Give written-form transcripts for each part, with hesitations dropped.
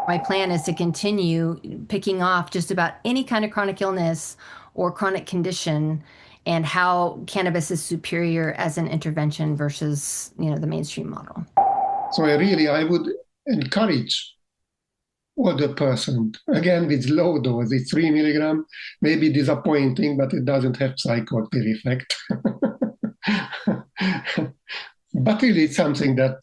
My plan is to continue picking off just about any kind of chronic illness or chronic condition and how cannabis is superior as an intervention versus, the mainstream model. So I would encourage older person, again with low dose, it's 3 milligram, maybe disappointing, but it doesn't have psychoactive effect. But really, it's something that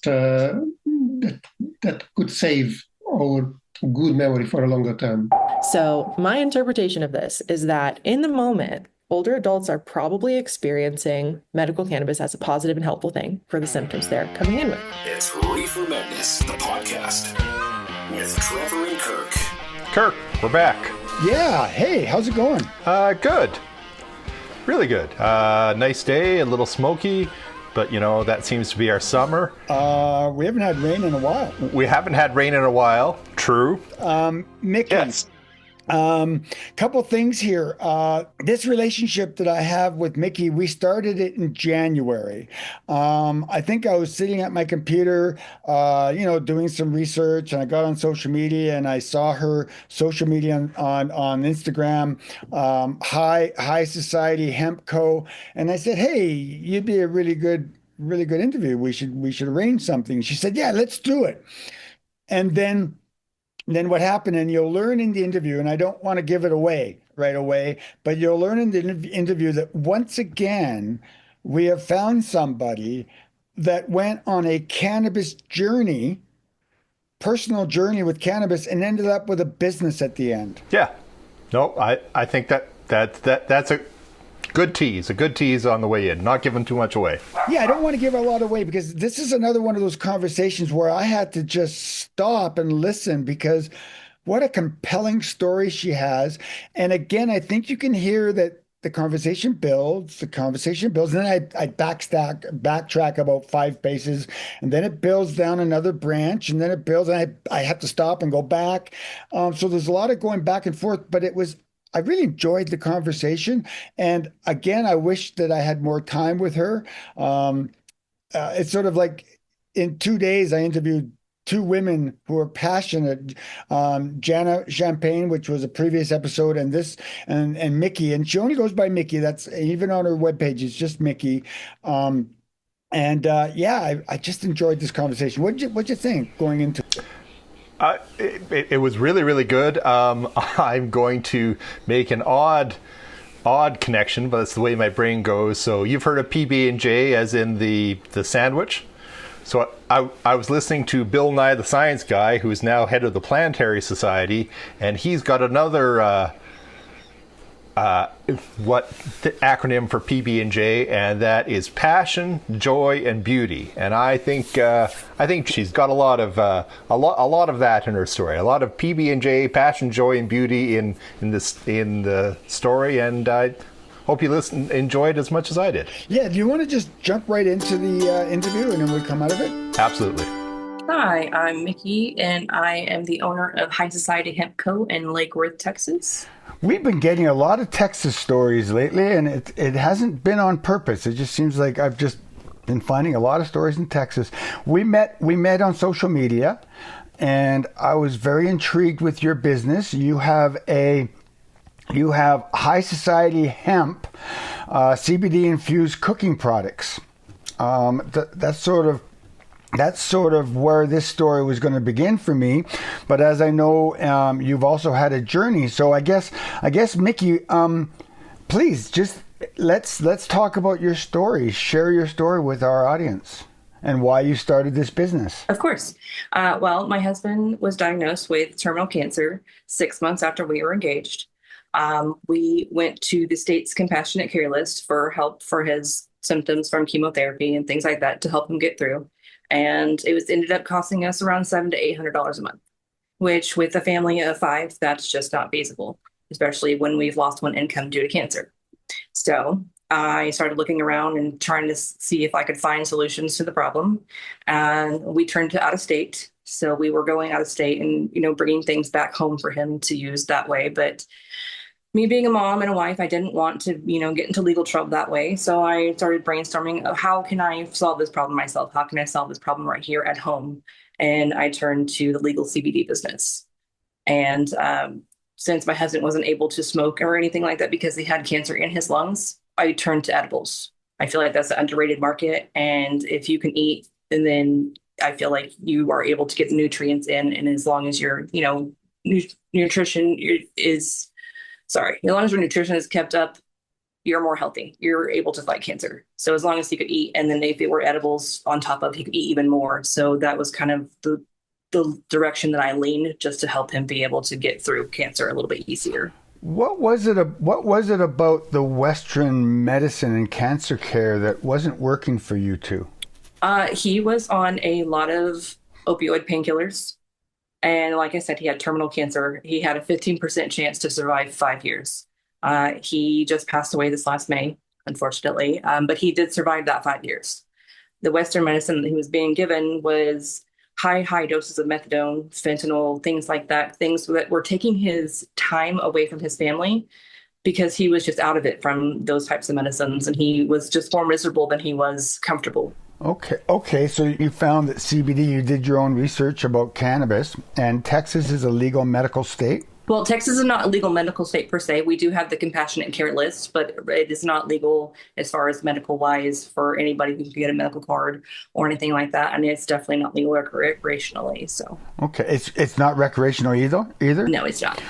could save our good memory for a longer term. So, my interpretation of this is that in the moment, older adults are probably experiencing medical cannabis as a positive and helpful thing for the symptoms they're coming in with. It's Reefer Madness, the podcast with Trevor and Kirk. Kirk, we're back. Yeah. Hey, how's it going? Good. Really good. Nice day, a little smoky, but that seems to be our summer. We haven't had rain in a while. We haven't had rain in a while. True. Mickey, Yes. couple things here. This relationship that I have with Mickey, we started it in January. I think I was sitting at my computer, doing some research, and I got on social media and I saw her social media on Instagram, High Society Hemp Co. And I said, "Hey, you'd be a really good interview. We should arrange something." She said, "Yeah, let's do it." And then what happened, and you'll learn in the interview, and I don't want to give it away right away, but you'll learn in the interview that once again, we have found somebody that went on a cannabis journey, personal journey with cannabis, and ended up with a business at the end. Yeah. No, I think that's a good tease on the way in. Not giving too much away. Yeah, I don't want to give a lot away because this is another one of those conversations where I had to just stop and listen because what a compelling story she has. And again, I think you can hear that the conversation builds, and then I backtrack about 5 paces, and then it builds down another branch, and then it builds, and I have to stop and go back. So there's a lot of going back and forth, but I really enjoyed the conversation. And again, I wish that I had more time with her. It's sort of like in 2 days, I interviewed two women who are passionate, Jana Champagne, which was a previous episode, and and Mickey. And she only goes by Mickey. That's even on her webpage, it's just Mickey. I just enjoyed this conversation. What'd you think going into it? It was really, really good. I'm going to make an odd connection, but that's the way my brain goes. So you've heard of PB&J as in the sandwich. So I was listening to Bill Nye the Science Guy, who's now head of the Planetary Society, and he's got another acronym for PB&J, and that is passion, joy, and beauty. And I think she's got a lot of that in her story. A lot of PB&J, passion, joy, and beauty in the story. And I hope you enjoyed as much as I did. Yeah, do you want to just jump right into the interview and then we come out of it? Absolutely. Hi, I'm Mickey, and I am the owner of High Society Hemp Co. in Lake Worth, Texas. We've been getting a lot of Texas stories lately, and it hasn't been on purpose. It just seems like I've just been finding a lot of stories in Texas. We met on social media, and I was very intrigued with your business. You have High Society Hemp, CBD infused cooking products. That's sort of where this story was going to begin for me. But as I know, you've also had a journey. So I guess Mickey, please just let's talk about your story. Share your story with our audience and why you started this business. Of course. Well, my husband was diagnosed with terminal cancer 6 months after we were engaged. We went to the state's compassionate care list for help for his symptoms from chemotherapy and things like that to help him get through. And it ended up costing us around $700 to $800 a month, which with a family of five, that's just not feasible, especially when we've lost one income due to cancer. So I started looking around and trying to see if I could find solutions to the problem. And we turned to out of state. So we were going out of state and, bringing things back home for him to use that way. But me being a mom and a wife, I didn't want to, get into legal trouble that way. So I started brainstorming of how can I solve this problem myself? How can I solve this problem right here at home? And I turned to the legal CBD business. And since my husband wasn't able to smoke or anything like that because he had cancer in his lungs, I turned to edibles. I feel like that's an underrated market. And if you can eat, and then I feel like you are able to get the nutrients in. And as long as your, nutrition as long as your nutrition is kept up, you're more healthy. You're able to fight cancer. So as long as he could eat, and then if it were edibles on top of, he could eat even more. So that was kind of the direction that I leaned, just to help him be able to get through cancer a little bit easier. What was it about the Western medicine and cancer care that wasn't working for you two? He was on a lot of opioid painkillers. And like I said, he had terminal cancer. He had a 15% chance to survive 5 years. He just passed away this last May, unfortunately, but he did survive that 5 years. The Western medicine that he was being given was high doses of methadone, fentanyl, things like that, things that were taking his time away from his family, because he was just out of it from those types of medicines, and he was just more miserable than he was comfortable. Okay. So you found that CBD, you did your own research about cannabis, and Texas is a legal medical state? Well, Texas is not a legal medical state per se. We do have the compassionate care list, but it is not legal as far as medical wise for anybody who can get a medical card or anything like that. And it's definitely not legal recreationally. So okay, it's not recreational either? No, it's not.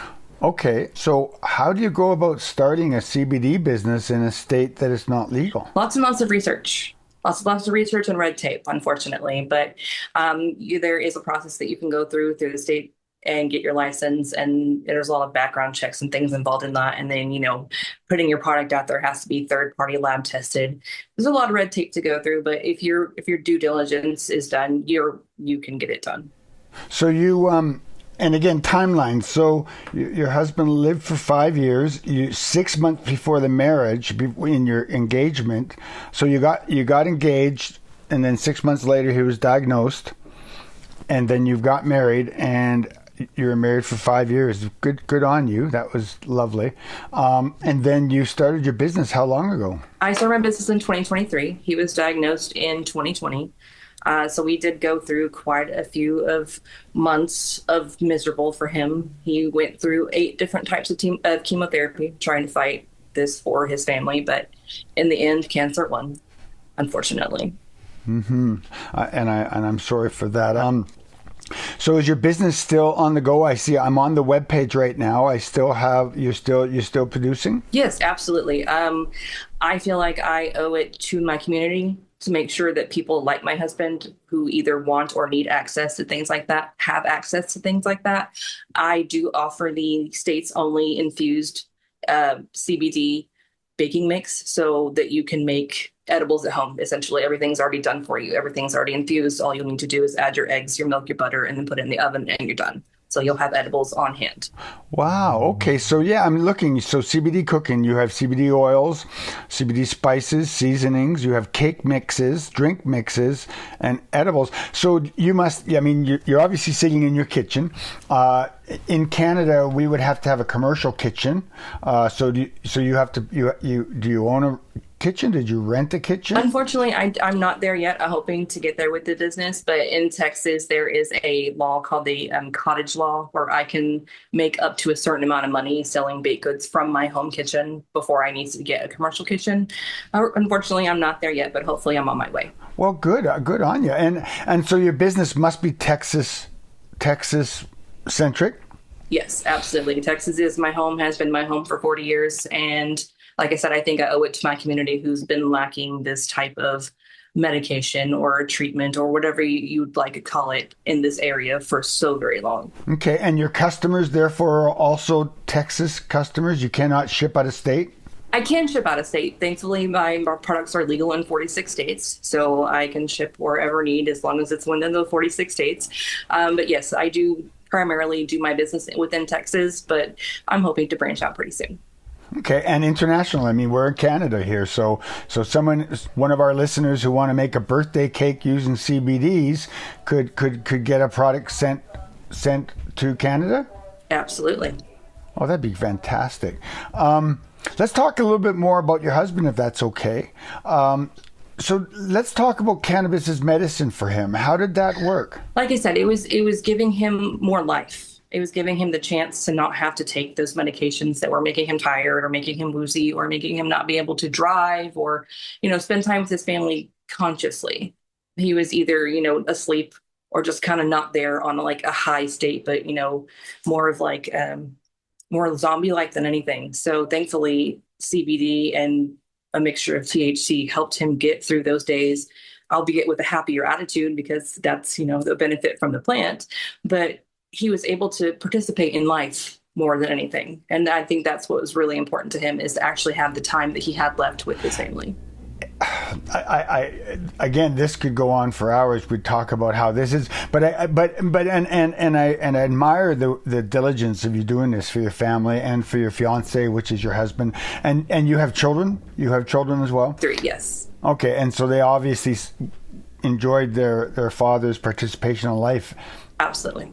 Okay, so how do you go about starting a CBD business in a state that is not legal? Lots and lots of research. Lots of research and red tape, unfortunately. But there is a process that you can go through the state and get your license, and there's a lot of background checks and things involved in that. And then, putting your product out there has to be third-party lab tested. There's a lot of red tape to go through, but if your due diligence is done, you can get it done. So you and again, timeline. So your husband lived for 5 years. 6 months before the marriage, in your engagement. So you got engaged, and then 6 months later he was diagnosed, and then you got married, and you were married for 5 years. Good on you. That was lovely. And then you started your business. How long ago? I started my business in 2023. He was diagnosed in 2020. So we did go through quite a few of months of miserable for him. He went through 8 different types of chemotherapy trying to fight this for his family. But in the end, cancer won, unfortunately. Mm-hmm. And I'm sorry for that. So is your business still on the go? I see I'm on the webpage right now. You're still producing? Yes, absolutely. I feel like I owe it to my community to make sure that people like my husband, who either want or need access to things like that, have access to things like that. I do offer the states only infused CBD baking mix, so that you can make edibles at home. Essentially, everything's already done for you. Everything's already infused. All you'll need to do is add your eggs, your milk, your butter, and then put it in the oven, and you're done. So you'll have edibles on hand. Wow. Okay. So yeah, I'm looking. So CBD cooking, you have CBD oils, CBD spices, seasonings, you have cake mixes, drink mixes, and edibles. So you must, you're obviously sitting in your kitchen. In Canada, we would have to have a commercial kitchen. So do you own a kitchen? Did you rent a kitchen? Unfortunately, I'm not there yet. I'm hoping to get there with the business. But in Texas, there is a law called the cottage law, where I can make up to a certain amount of money selling baked goods from my home kitchen before I need to get a commercial kitchen. Unfortunately, I'm not there yet, but hopefully I'm on my way. Well, good on you. And so your business must be Texas centric? Yes, absolutely. Texas is my home, has been my home for 40 years. And like I said, I think I owe it to my community, who's been lacking this type of medication or treatment or whatever you'd like to call it in this area for so very long. Okay. And your customers, therefore, are also Texas customers? You cannot ship out of state? I can ship out of state. Thankfully, my products are legal in 46 states, so I can ship wherever need as long as it's within the 46 states. But yes, I do primarily do my business within Texas, but I'm hoping to branch out pretty soon. Okay, and international. We're in Canada here, so one of our listeners who want to make a birthday cake using CBDs could get a product sent to Canada? Absolutely. Oh, that'd be fantastic. Let's talk a little bit more about your husband, if that's okay. So let's talk about cannabis as medicine for him. How did that work? Like I said, it was giving him more life. It was giving him the chance to not have to take those medications that were making him tired or making him woozy or making him not be able to drive or, spend time with his family consciously. He was either, asleep or just kind of not there on like a high state, but, more of like, more zombie-like than anything. So thankfully, CBD and a mixture of THC helped him get through those days, albeit with a happier attitude because that's, the benefit from the plant. But he was able to participate in life more than anything. And I think that's what was really important to him, is to actually have the time that he had left with his family. Again, this could go on for hours. We'd talk about how this is, but I admire the diligence of you doing this for your family and for your fiance, which is your husband, and you have children. You have children as well. 3, yes. Okay, and so they obviously enjoyed their father's participation in life. Absolutely.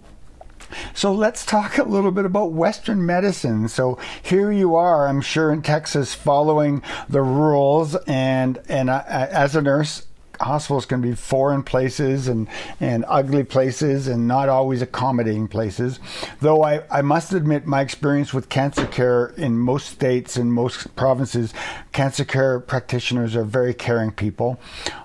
So let's talk a little bit about Western medicine. So here you are, I'm sure, in Texas, following the rules. And as a nurse, hospitals can be foreign places and ugly places and not always accommodating places. Though I must admit, my experience with cancer care in most states and most provinces, cancer care practitioners are very caring people.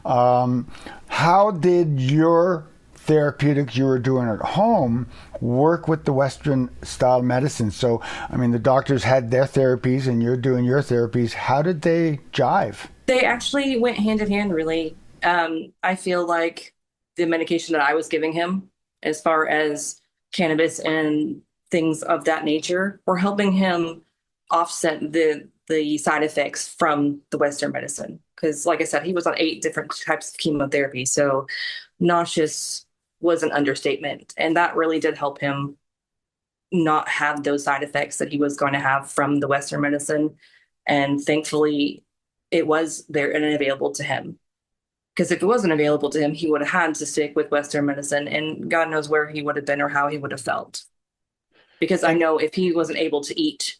How did your therapeutics you were doing at home work with the Western style medicine? So, I mean, the doctors had their therapies and you're doing your therapies. How did they jive? They actually went hand in hand, really. I feel like the medication that I was giving him, as far as cannabis and things of that nature, were helping him offset the side effects from the Western medicine. Because, like I said, he was on 8 different types of chemotherapy. So nauseous was an understatement. And that really did help him not have those side effects that he was going to have from the Western medicine. And thankfully, it was there and available to him. Because if it wasn't available to him, he would have had to stick with Western medicine, and God knows where he would have been or how he would have felt. Because I know if he wasn't able to eat,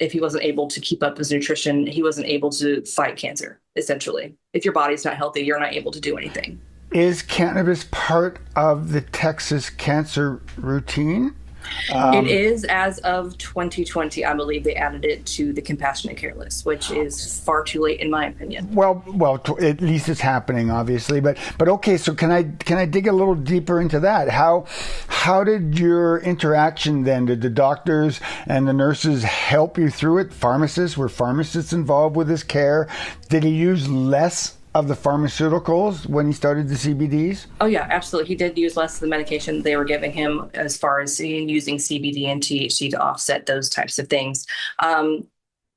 if he wasn't able to keep up his nutrition, he wasn't able to fight cancer, essentially. If your body's not healthy, you're not able to do anything. Is cannabis part of the Texas cancer routine? It is, as of 2020. I believe they added it to the compassionate care list, which is far too late, in my opinion. Well, at least it's happening, obviously. But okay. So can I dig a little deeper into that? How did your interaction then? Did the doctors and the nurses help you through it? Were pharmacists involved with his care? Did he use less of the pharmaceuticals when he started the CBDs? Oh, yeah, absolutely. He did use less of the medication they were giving him, as far as using CBD and THC to offset those types of things.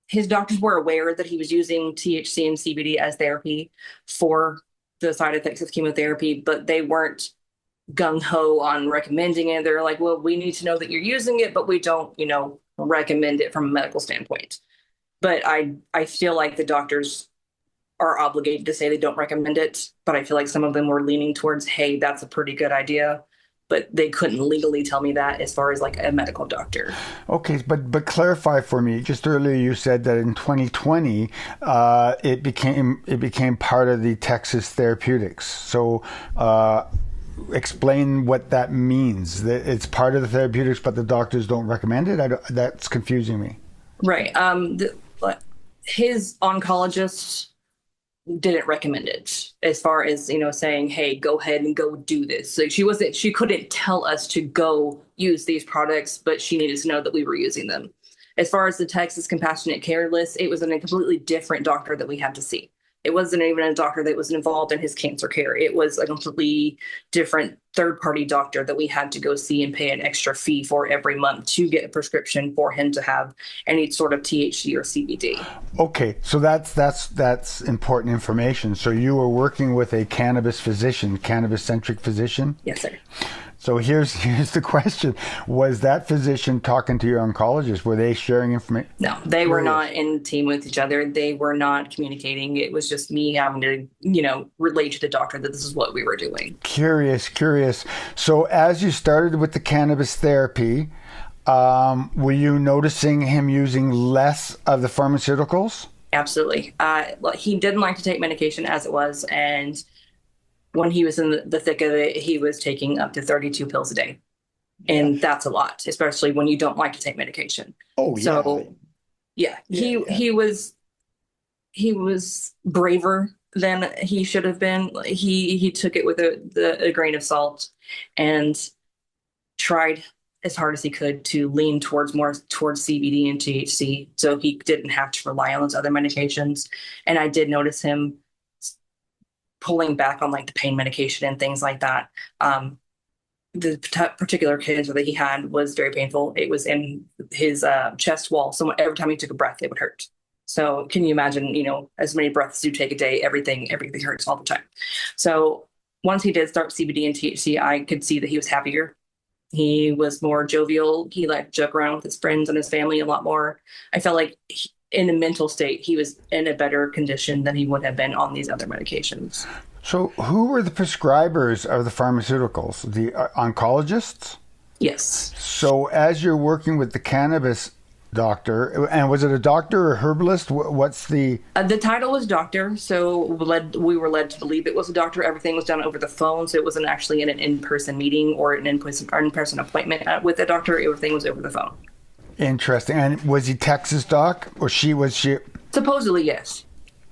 His doctors were aware that he was using THC and CBD as therapy for the side effects of chemotherapy, but they weren't gung-ho on recommending it. They're like, well, we need to know that you're using it, but we don't, recommend it from a medical standpoint. But I feel like the doctors are obligated to say they don't recommend it, but I feel like some of them were leaning towards, hey, that's a pretty good idea, but they couldn't legally tell me that as far as like a medical doctor. Okay, but clarify for me. Just earlier you said that in 2020 it became part of the Texas therapeutics. So explain what that means. That it's part of the therapeutics, but the doctors don't recommend it. That's confusing me. Right. His oncologist didn't recommend it, as far as, saying, hey, go ahead and go do this. So she couldn't tell us to go use these products, but she needed to know that we were using them. As far as the Texas compassionate care list, it was a completely different doctor that we had to see. It wasn't even a doctor that was involved in his cancer care. It was a completely different third-party doctor that we had to go see and pay an extra fee for every month to get a prescription for him to have any sort of THC or CBD. Okay, so that's important information. So you were working with a cannabis-centric physician? Yes, sir. So here's the question. Was that physician talking to your oncologist? Were they sharing information? No, they were not in team with each other. They were not communicating. It was just me having to, relate to the doctor that this is what we were doing. Curious. So as you started with the cannabis therapy, were you noticing him using less of the pharmaceuticals? Absolutely. He didn't like to take medication as it was, and when he was in the thick of it, he was taking up to 32 pills a day. And that's a lot, especially when you don't like to take medication. Oh, So yeah, yeah. he was braver than he should have been. He took it with a grain of salt and tried as hard as he could to lean more towards CBD and THC, so he didn't have to rely on those other medications. And I did notice him pulling back on like the pain medication and things like that. The particular cancer that he had was very painful. It was in his chest wall. So every time he took a breath, it would hurt. So can you imagine, as many breaths as you take a day, everything hurts all the time. So once he did start CBD and THC, I could see that he was happier. He was more jovial. He liked to joke around with his friends and his family a lot more. I felt like in a mental state, he was in a better condition than he would have been on these other medications. So who were the prescribers of the pharmaceuticals? The oncologists? Yes. So as you're working with the cannabis doctor, and was it a doctor or herbalist? What's the title was doctor, so we were led to believe it was a doctor. Everything was done over the phone, so it wasn't actually in an in-person meeting or an in-person appointment with a doctor. Everything was over the phone. Interesting. And was he Texas doc, or was she? Supposedly, yes.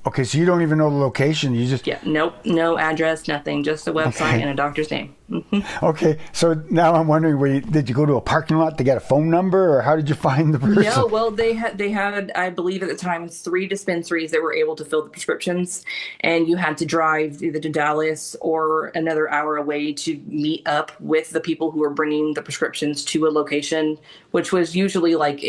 Okay, so you don't even know the location. You just nope, no address, nothing, just a website and a doctor's name. Mm-hmm. Okay, so now I'm wondering, did you go to a parking lot to get a phone number, or how did you find the person? No, well, they had, I believe at the time, 3 dispensaries that were able to fill the prescriptions, and you had to drive either to Dallas or another hour away to meet up with the people who were bringing the prescriptions to a location, which was usually like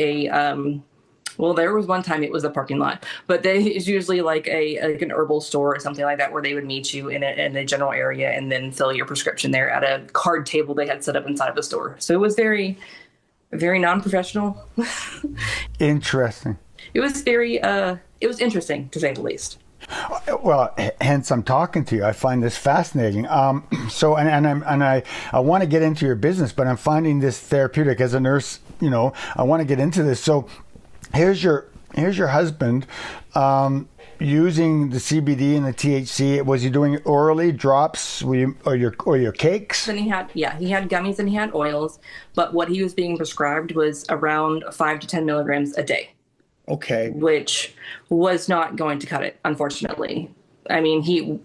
well, there was one time it was a parking lot, but it's usually like an herbal store or something like that, where they would meet you in a general area and then fill your prescription there at a card table they had set up inside of the store. So it was very, very non-professional. Interesting. It was it was interesting, to say the least. Well, hence I'm talking to you. I find this fascinating. So, I want to get into your business, but I'm finding this therapeutic as a nurse. I want to get into this. So, here's your husband using the CBD and the THC. Was he doing it orally, drops, or your cakes? And he had gummies and he had oils, but what he was being prescribed was around 5 to 10 milligrams a day. Okay. Which was not going to cut it, unfortunately. I mean, he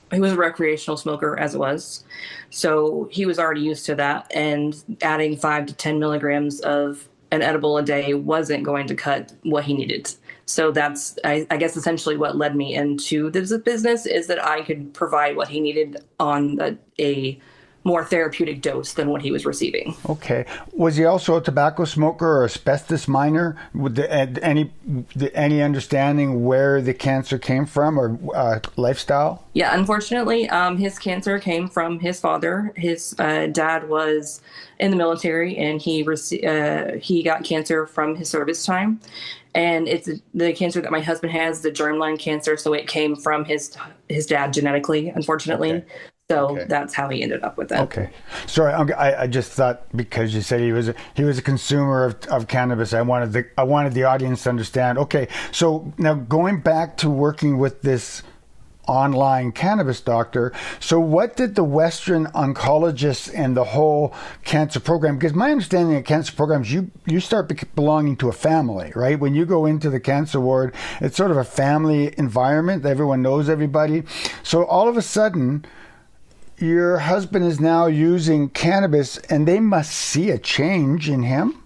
was a recreational smoker as it was, so he was already used to that, and adding 5 to 10 milligrams of an edible a day wasn't going to cut what he needed. So that's, I guess, essentially what led me into this business, is that I could provide what he needed on a more therapeutic dose than what he was receiving. Okay. Was he also a tobacco smoker or asbestos miner? Any understanding where the cancer came from, or lifestyle? Yeah, unfortunately, his cancer came from his father. His dad was in the military, and he got cancer from his service time. And it's the cancer that my husband has, the germline cancer. So it came from his dad genetically, unfortunately. Okay. So that's how he ended up with it. Okay. Sorry, I just thought, because you said he was a consumer of cannabis, I wanted the audience to understand. Okay, so now going back to working with this online cannabis doctor, so what did the Western oncologists and the whole cancer program, because my understanding of cancer programs, you start belonging to a family, right? When you go into the cancer ward, it's sort of a family environment. Everyone knows everybody. So all of a sudden, your husband is now using cannabis, and they must see a change in him.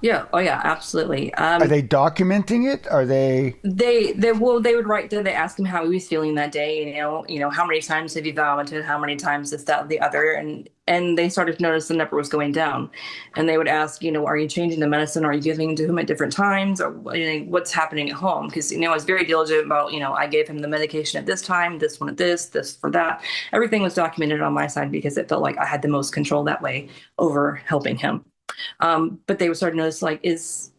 Yeah. Oh, yeah. Absolutely. Are they documenting it? Are they? They would write. They ask him how he was feeling that day. How many times have you vomited? How many times this, that, the other, and they started to notice the number was going down, and they would ask, are you changing the medicine? Are you giving to him at different times, or what's happening at home? Because I was very diligent about, I gave him the medication at this time, this one at this for that. Everything was documented on my side, because it felt like I had the most control that way over helping him. But they would start to notice, like, is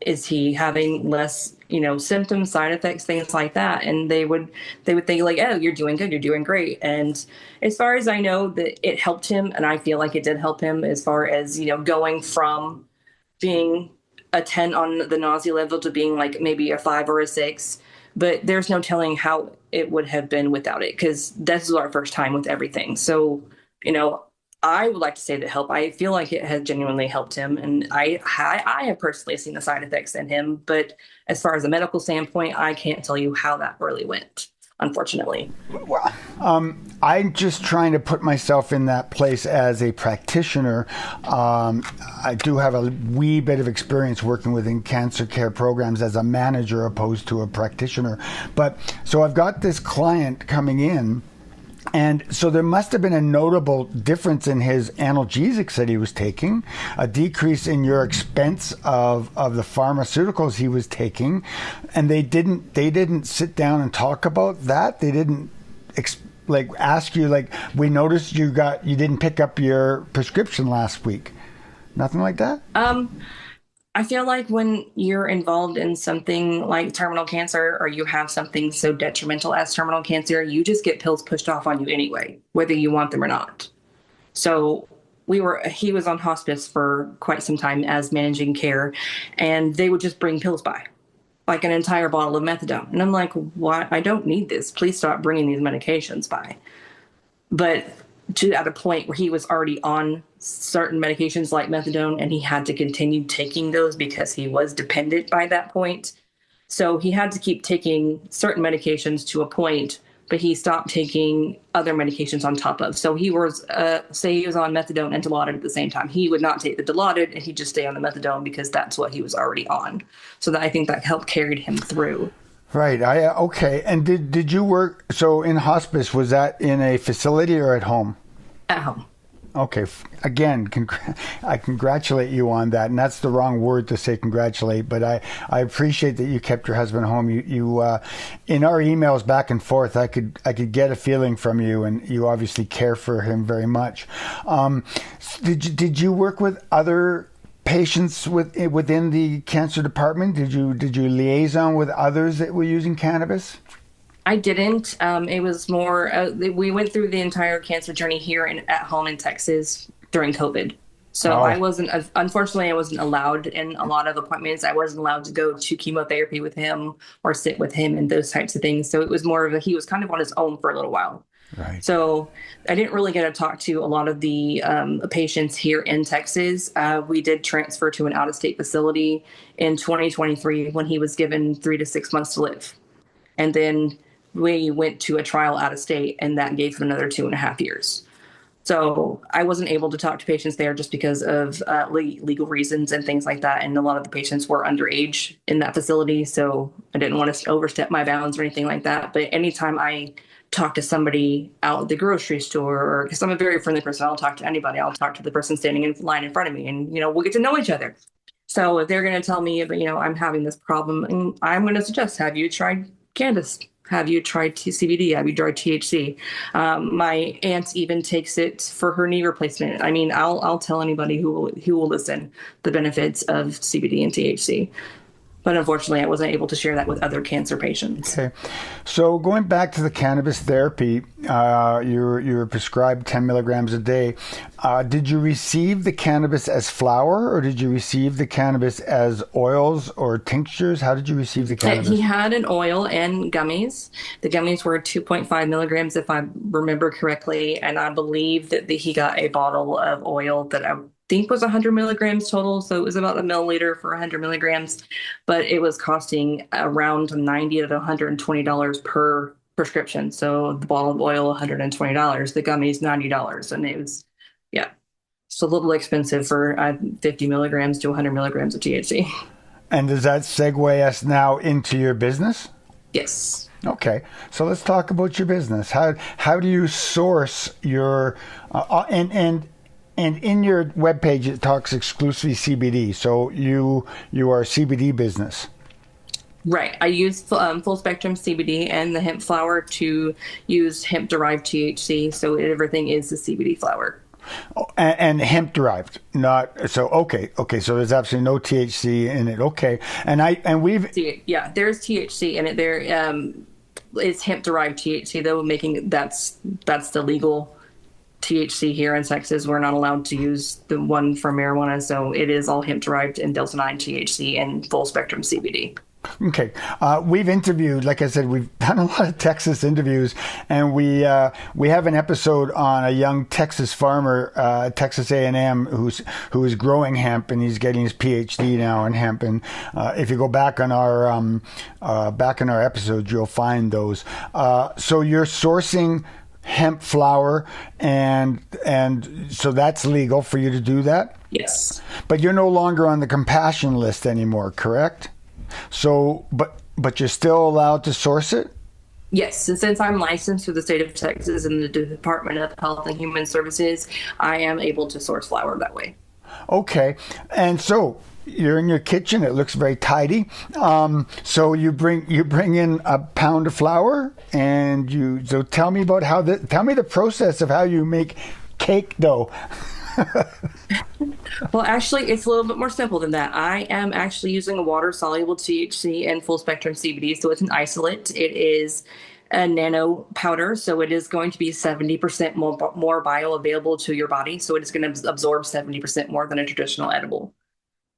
he having less, symptoms, side effects, things like that? And they would think like, oh, you're doing good, you're doing great. And as far as I know, that it helped him, and I feel like it did help him, as far as, going from being a 10 on the nausea level to being like maybe a 5 or a 6. But there's no telling how it would have been without it, because this is our first time with everything. So, I would like to say that I feel like it has genuinely helped him, and I have personally seen the side effects in him. But as far as a medical standpoint, I can't tell you how that really went, unfortunately. Well, I'm just trying to put myself in that place as a practitioner. I do have a wee bit of experience working within cancer care programs as a manager opposed to a practitioner. But so I've got this client coming in. And so there must have been a notable difference in his analgesics that he was taking, a decrease in your expense of the pharmaceuticals he was taking, and they didn't sit down and talk about that. They didn't ask you, like, we noticed you didn't pick up your prescription last week. Nothing like that? I feel like when you're involved in something like terminal cancer, or you have something so detrimental as terminal cancer, you just get pills pushed off on you anyway, whether you want them or not. So he was on hospice for quite some time as managing care, and they would just bring pills by, like an entire bottle of methadone. And I'm like, why? I don't need this. Please stop bringing these medications by. But at a point where he was already on certain medications like methadone, and he had to continue taking those because he was dependent by that point. So he had to keep taking certain medications to a point, but he stopped taking other medications on top of. So he was, say he was on methadone and Dilaudid at the same time. He would not take the Dilaudid, and he'd just stay on the methadone because that's what he was already on. So I think that helped carried him through. Right. Okay. And did you work, so in hospice, was that in a facility or at home? At home. Okay. Again, I congratulate you on that, and that's the wrong word to say congratulate, but I appreciate that you kept your husband home. You in our emails back and forth, I could get a feeling from you, and you obviously care for him very much. Did you work with other patients within the cancer department? Did you liaison with others that were using cannabis? I didn't. It was more, we went through the entire cancer journey here at home in Texas during COVID. So unfortunately, I wasn't allowed in a lot of appointments. I wasn't allowed to go to chemotherapy with him or sit with him and those types of things. So it was more of he was kind of on his own for a little while. Right. So I didn't really get to talk to a lot of the patients here in Texas. We did transfer to an out-of-state facility in 2023 when he was given 3 to 6 months to live. And then we went to a trial out of state, and that gave him another 2.5 years. So I wasn't able to talk to patients there just because of legal reasons and things like that. And a lot of the patients were underage in that facility. So I didn't want to overstep my bounds or anything like that. But anytime I talk to somebody out at the grocery store, or because I'm a very friendly person, I'll talk to anybody. I'll talk to the person standing in line in front of me, and, we'll get to know each other. So if they're going to tell me, I'm having this problem, and I'm going to suggest, have you tried cannabis? Have you tried CBD? Have you tried THC? My aunt even takes it for her knee replacement. I mean, I'll tell anybody who will listen the benefits of CBD and THC. But unfortunately, I wasn't able to share that with other cancer patients. Okay. So going back to the cannabis therapy, you were prescribed 10 milligrams a day. Did you receive the cannabis as flower, or did you receive the cannabis as oils or tinctures? How did you receive the cannabis? He had an oil and gummies. The gummies were 2.5 milligrams, if I remember correctly. And I believe that he got a bottle of oil that I think was 100 milligrams total. So it was about a milliliter for 100 milligrams, but it was costing around $90 to $120 per prescription. So the bottle of oil, $120, the gummies, $90. And it was, it's a little expensive for 50 milligrams to 100 milligrams of THC. And does that segue us now into your business? Yes. Okay, so let's talk about your business. How do you source your and in your webpage, it talks exclusively CBD. So you are a CBD business. Right. I use full spectrum CBD and the hemp flower to use hemp derived THC. So everything is the CBD flower. Oh, and hemp derived, not so. Okay. So there's absolutely no THC in it. Okay, and we've there's THC in it. There it's hemp derived THC though, making that's the legal THC here in Texas. We're not allowed to use the one for marijuana, so it is all hemp derived and delta 9 THC and full spectrum CBD. Okay. We've interviewed, like I said, we've done a lot of Texas interviews, and we have an episode on a young Texas farmer, Texas A&M, who is growing hemp, and he's getting his PhD now in hemp. And if you go back on our episodes, you'll find those. So you're sourcing hemp flower, and so that's legal for you to do that? Yes. But you're no longer on the compassion list anymore, correct? So, but you're still allowed to source it? Yes, and since I'm licensed through the state of Texas and the Department of Health and Human Services, I am able to source flower that way. Okay, and so you're in your kitchen. It looks very tidy. So you bring in a pound of flour, and so tell me about tell me the process of how you make cake dough. Well, actually, it's a little bit more simple than that. I am actually using a water-soluble THC and full-spectrum CBD, so it's an isolate. It is a nano powder, so it is going to be 70% more bioavailable to your body, so it is going to absorb 70% more than a traditional edible.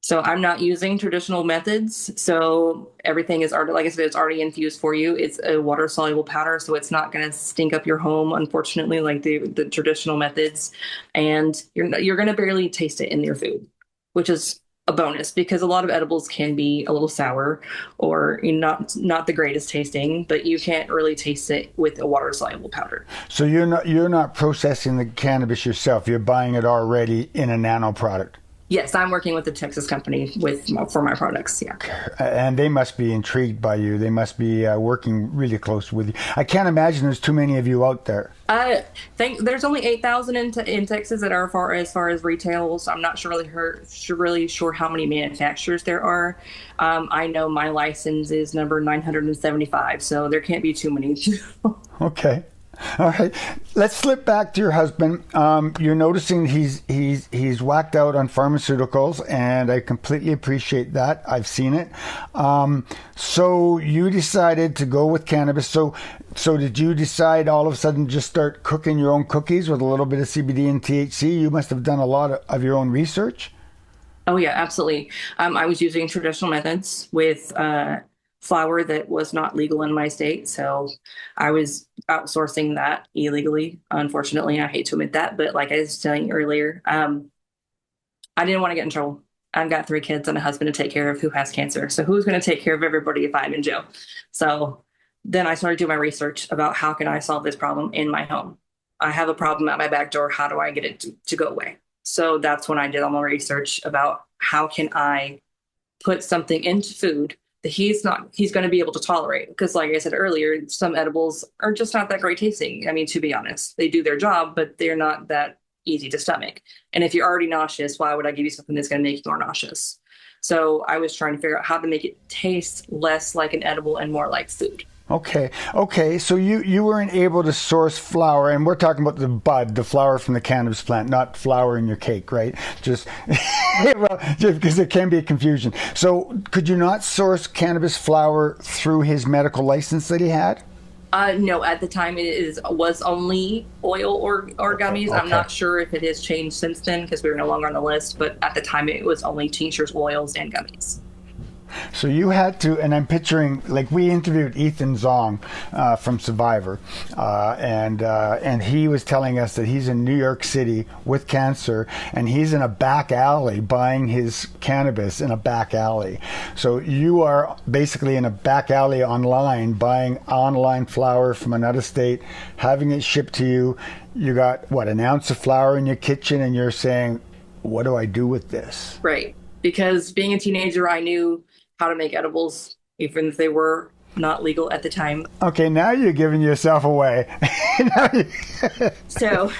So I'm not using traditional methods. So everything is already, like I said, it's already infused for you. It's a water soluble powder, so it's not going to stink up your home, unfortunately, like the traditional methods. And you're going to barely taste it in your food, which is a bonus because a lot of edibles can be a little sour or not the greatest tasting, but you can't really taste it with a water soluble powder. So you're not processing the cannabis yourself. You're buying it already in a nano product. Yes, I'm working with a Texas company for my products. Yeah, and they must be intrigued by you. They must be working really close with you. I can't imagine there's too many of you out there. There's only 8,000 in Texas that are as far as retail. So I'm not really sure how many manufacturers there are. I know my license is number 975, so there can't be too many. Okay. All right, let's slip back to your husband. You're noticing he's whacked out on pharmaceuticals, and I completely appreciate that. I've seen it. So you decided to go with cannabis. So did you decide all of a sudden just start cooking your own cookies with a little bit of CBD and THC? You must have done a lot of your own research. Oh yeah, absolutely. I was using traditional methods with flour that was not legal in my state. So I was outsourcing that illegally. Unfortunately, I hate to admit that, but like I was telling you earlier, I didn't want to get in trouble. I've got 3 kids and a husband to take care of who has cancer. So who's going to take care of everybody if I'm in jail? So then I started doing my research about how can I solve this problem in my home? I have a problem at my back door. How do I get it to go away? So that's when I did all my research about how can I put something into food that he's going to be able to tolerate. Because like I said earlier, some edibles are just not that great tasting. I mean, to be honest, they do their job, but they're not that easy to stomach. And if you're already nauseous, why would I give you something that's going to make you more nauseous? So I was trying to figure out how to make it taste less like an edible and more like food. Okay. So you weren't able to source flour, and we're talking about the bud, the flower from the cannabis plant, not flour in your cake, right? Just because there can be a confusion. So could you not source cannabis flower through his medical license that he had? No, at the time was only oil or gummies. Okay. I'm not sure if it has changed since then because we were no longer on the list, but at the time it was only tinctures, oils, and gummies. So you had to, and I'm picturing, like we interviewed Ethan Zong from Survivor, and he was telling us that he's in New York City with cancer, and he's in a back alley buying his cannabis in a back alley. So you are basically in a back alley online buying online flour from another state, having it shipped to you. You got, an ounce of flour in your kitchen, and you're saying, what do I do with this? Right. Because being a teenager, I knew how to make edibles, even if they were not legal at the time. Okay, now you're giving yourself away. So,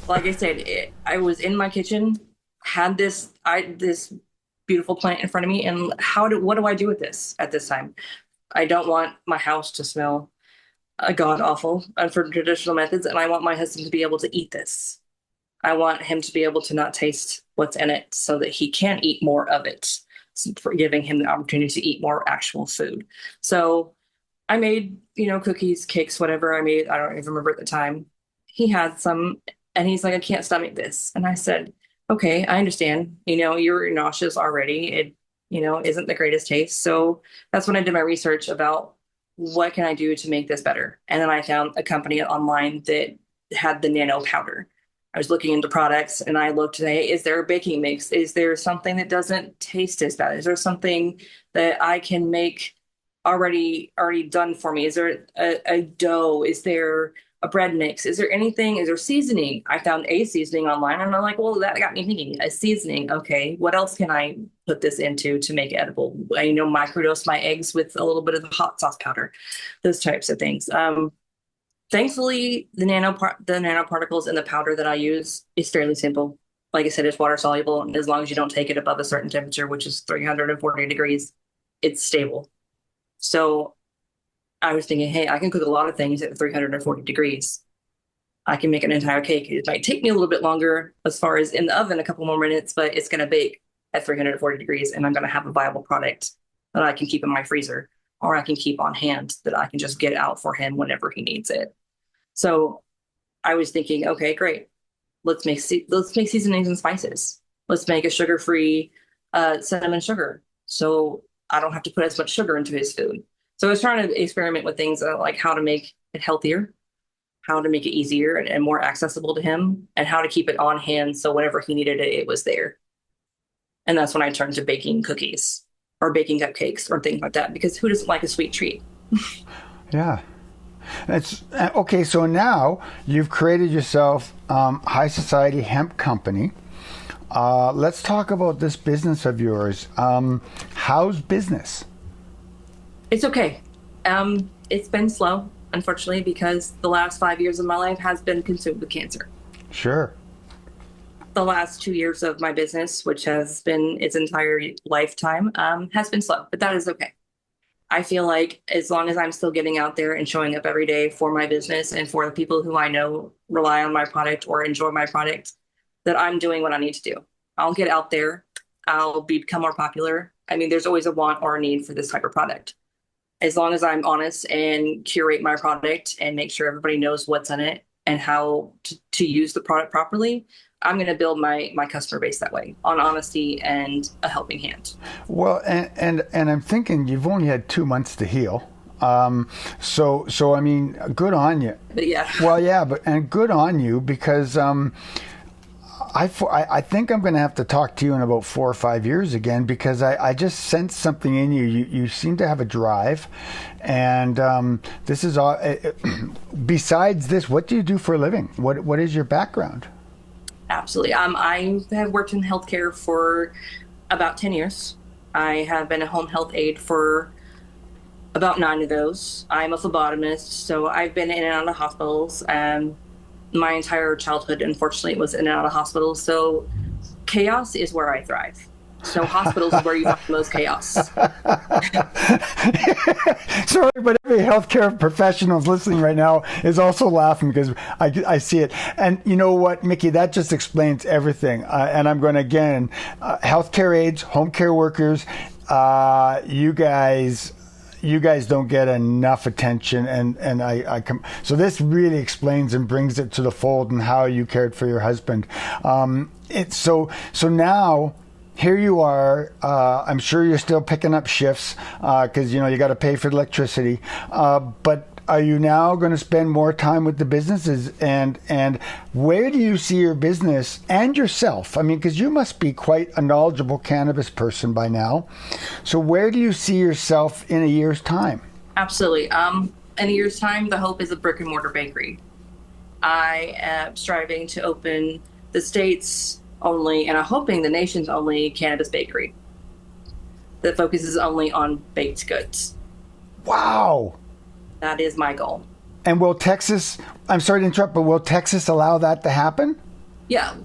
like I said, I was in my kitchen, had this beautiful plant in front of me, and what do I do with this at this time? I don't want my house to smell god awful for traditional methods, and I want my husband to be able to eat this. I want him to be able to not taste what's in it so that he can eat more of it, for giving him the opportunity to eat more actual food. So I made, cookies, cakes, whatever I made. I don't even remember at the time. He had some and he's like, I can't stomach this. And I said, okay, I understand. You're nauseous already. isn't the greatest taste. So that's when I did my research about what can I do to make this better. And then I found a company online that had the nano powder. I was looking into products and I looked at, hey, is there a baking mix? Is there something that doesn't taste as bad? Is there something that I can make already done for me? Is there a dough? Is there a bread mix? Is there anything? Is there seasoning? I found a seasoning online and I'm like, well, that got me thinking, a seasoning. Okay, what else can I put this into to make it edible? Microdose my eggs with a little bit of the hot sauce powder, those types of things. Thankfully, the nanoparticles in the powder that I use is fairly simple. Like I said, it's water soluble, and as long as you don't take it above a certain temperature, which is 340 degrees, it's stable. So I was thinking, hey, I can cook a lot of things at 340 degrees. I can make an entire cake. It might take me a little bit longer as far as in the oven, a couple more minutes, but it's going to bake at 340 degrees, and I'm going to have a viable product that I can keep in my freezer, or I can keep on hand that I can just get out for him whenever he needs it. So I was thinking, okay, great. Let's make seasonings and spices. Let's make a sugar-free cinnamon sugar, so I don't have to put as much sugar into his food. So I was trying to experiment with things like how to make it healthier, how to make it easier and more accessible to him, and how to keep it on hand so whenever he needed it, it was there. And that's when I turned to baking cookies or baking cupcakes or things like that, because who doesn't like a sweet treat? Yeah. It's okay. So now you've created yourself High Society Hemp Company. Let's talk about this business of yours. How's business? It's okay. It's been slow, unfortunately, because the last 5 years of my life has been consumed with cancer. Sure. The last 2 years of my business, which has been its entire lifetime, has been slow, but that is okay. I feel like as long as I'm still getting out there and showing up every day for my business and for the people who I know rely on my product or enjoy my product, that I'm doing what I need to do. I'll get out there. I'll become more popular. I mean, there's always a want or a need for this type of product. As long as I'm honest and curate my product and make sure everybody knows what's in it and how to use the product properly, I'm going to build my customer base that way, on honesty and a helping hand. Well, and I'm thinking you've only had 2 months to heal. So I mean, good on you. But yeah. Well, yeah, and good on you, because I think I'm going to have to talk to you in about 4 or 5 years again, because I just sense something in you. You seem to have a drive, and this is all. Besides this, what do you do for a living? What is your background? Absolutely. I have worked in healthcare for about 10 years. I have been a home health aide for about 9 of those. I'm a phlebotomist, so I've been in and out of hospitals. My entire childhood, unfortunately, was in and out of hospitals. So chaos is where I thrive. So hospitals is where you find the most chaos. Sorry, but every healthcare professional listening right now is also laughing because I see it. And you know what, Mickey, that just explains everything. And I'm going to, again, healthcare aides, home care workers, you guys don't get enough attention, and so this really explains and brings it to the fold and how you cared for your husband. So now here you are. I'm sure you're still picking up shifts because you got to pay for the electricity. But are you now going to spend more time with the businesses, and where do you see your business and yourself? I mean, because you must be quite a knowledgeable cannabis person by now. So where do you see yourself in a year's time? Absolutely. In a year's time, the hope is a brick and mortar bakery. I am striving to open the state's only, and I'm hoping the nation's only, cannabis bakery that focuses only on baked goods. Wow. That is my goal. And will Texas, I'm sorry to interrupt, but will Texas allow that to happen? Yeah.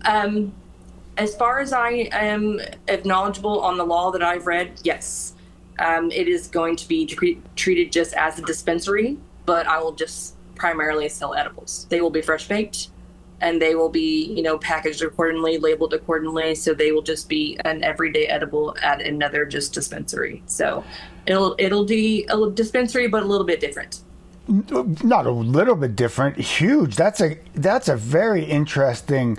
As far as I am knowledgeable on the law that I've read, yes. It is going to be treated just as a dispensary, but I will just primarily sell edibles. They will be fresh baked, and they will be, packaged accordingly, labeled accordingly. So they will just be an everyday edible at another just dispensary. So it'll be a dispensary, but a little bit different. Not a little bit different, huge. That's a very interesting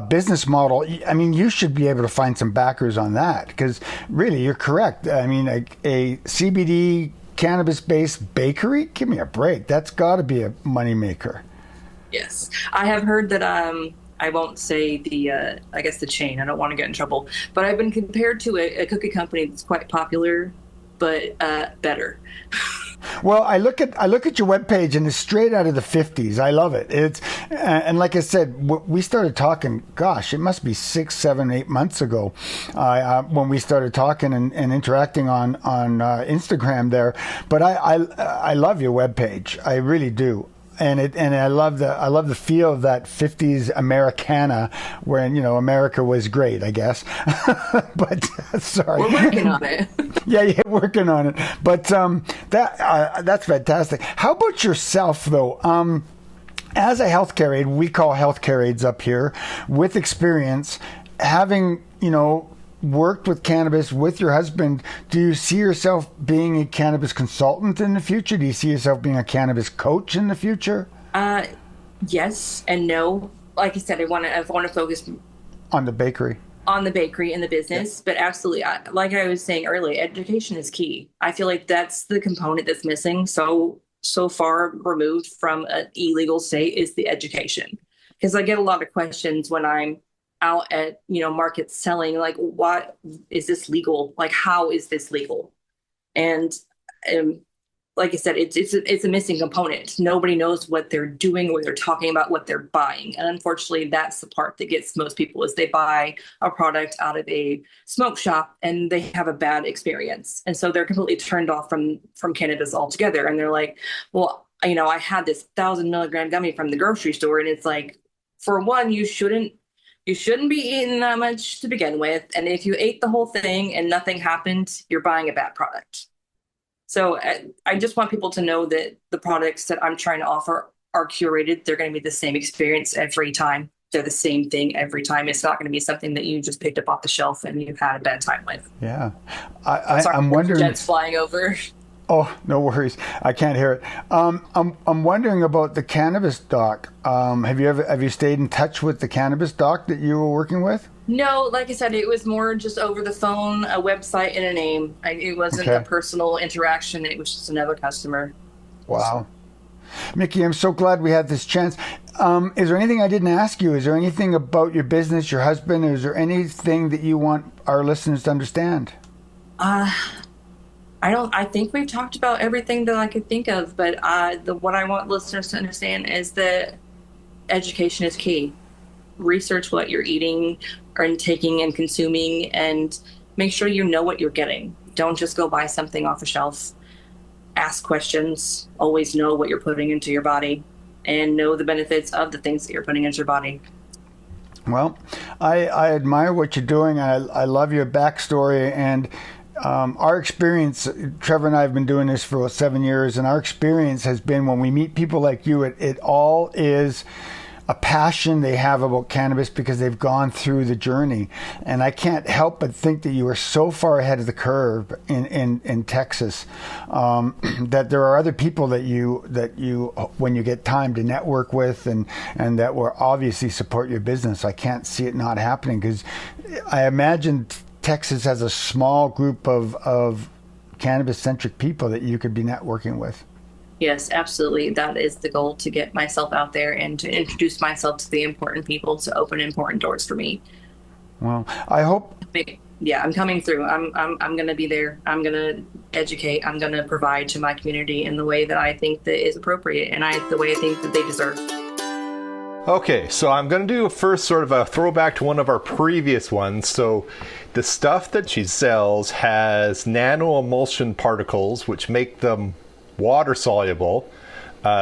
business model. I mean, you should be able to find some backers on that, because really, you're correct. I mean, a CBD cannabis-based bakery, give me a break. That's got to be a moneymaker. Yes, I have heard that. I won't say I guess the chain. I don't want to get in trouble, but I've been compared to a cookie company that's quite popular, but better. Well, I look at your webpage, and it's straight out of the 50s. I love it. It's and like I said, we started talking. Gosh, it must be 6, 7, 8 months ago when we started talking and interacting on Instagram there. But I love your webpage. I really do. And I love the feel of that 50s Americana, when America was great, I guess. But sorry, we're working on it. yeah, working on it. But that's fantastic. How about yourself, though? As a healthcare aide, we call healthcare aides up here, with experience, having worked with cannabis with your husband, do you see yourself being a cannabis consultant in the future? Do you see yourself being a cannabis coach in the future? Yes and no. Like I said, I want to focus on the bakery. On the bakery and the business, yeah. But absolutely, like I was saying earlier, education is key. I feel like that's the component that's missing. So far removed from an illegal state is the education, because I get a lot of questions when I'm out at markets selling, like, what is this legal? Like, how is this legal? And like I said, it's a missing component. Nobody knows what they're doing, what they're talking about, what they're buying. And unfortunately, that's the part that gets most people, is they buy a product out of a smoke shop and they have a bad experience. And so they're completely turned off from cannabis altogether. And they're like, well, I had this 1,000 milligram gummy from the grocery store. And it's like, for one, you shouldn't be eating that much to begin with. And if you ate the whole thing and nothing happened, you're buying a bad product. So I just want people to know that the products that I'm trying to offer are curated. They're going to be the same experience every time. They're the same thing every time. It's not going to be something that you just picked up off the shelf and you've had a bad time with. Yeah. Sorry, I'm wondering. Jets flying over. Oh, no worries. I can't hear it. I'm wondering about the cannabis doc. Have you stayed in touch with the cannabis doc that you were working with? No, like I said, it was more just over the phone, a website and a name. It wasn't a personal interaction. It was just another customer. Wow. Mickey, I'm so glad we had this chance. Is there anything I didn't ask you? Is there anything about your business, your husband? Is there anything that you want our listeners to understand? I think we've talked about everything that I could think of, but what I want listeners to understand is that education is key. Research what you're eating or taking and consuming, and make sure you know what you're getting. Don't just go buy something off the shelf. Ask questions. Always know what you're putting into your body, and know the benefits of the things that you're putting into your body. Well, I admire what you're doing. I love your backstory, and our experience, Trevor and I have been doing this for 7 years, and our experience has been, when we meet people like you, it all is a passion they have about cannabis because they've gone through the journey. And I can't help but think that you are so far ahead of the curve in Texas, that there are other people that you when you get time to network with and that will obviously support your business. I can't see it not happening, because I imagine Texas has a small group of cannabis-centric people that you could be networking with. Yes, absolutely. That is the goal, to get myself out there and to introduce myself to the important people, to open important doors for me. Well, I hope. Yeah, I'm coming through. I'm going to be there. I'm going to educate. I'm going to provide to my community in the way that I think that is appropriate, and the way I think that they deserve. Okay, so I'm going to do first sort of a throwback to one of our previous ones. So the stuff that she sells has nano-emulsion particles, which make them water soluble.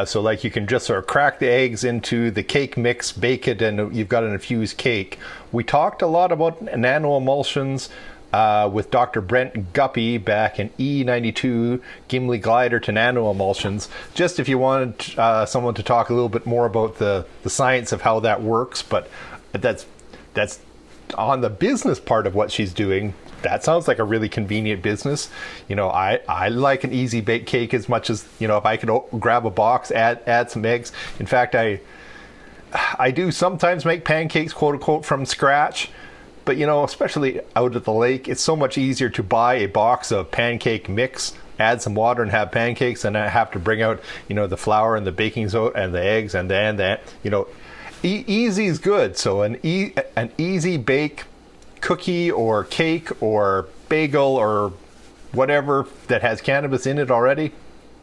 So like you can just sort of crack the eggs into the cake mix, bake it, and you've got an infused cake. We talked a lot about nano-emulsions with Dr. Brent Guppy back in E154, Gimli Glider to nano-emulsions. Just if you wanted someone to talk a little bit more about the science of how that works, but that's on the business part of what she's doing, that sounds like a really convenient business. I like an easy baked cake as much as, if I could grab a box, add some eggs. In fact, I do sometimes make pancakes, quote unquote, from scratch. But, especially out at the lake, it's so much easier to buy a box of pancake mix, add some water and have pancakes, and I have to bring out, the flour and the baking soda and the eggs and then that, easy is good. So an easy bake cookie or cake or bagel or whatever that has cannabis in it already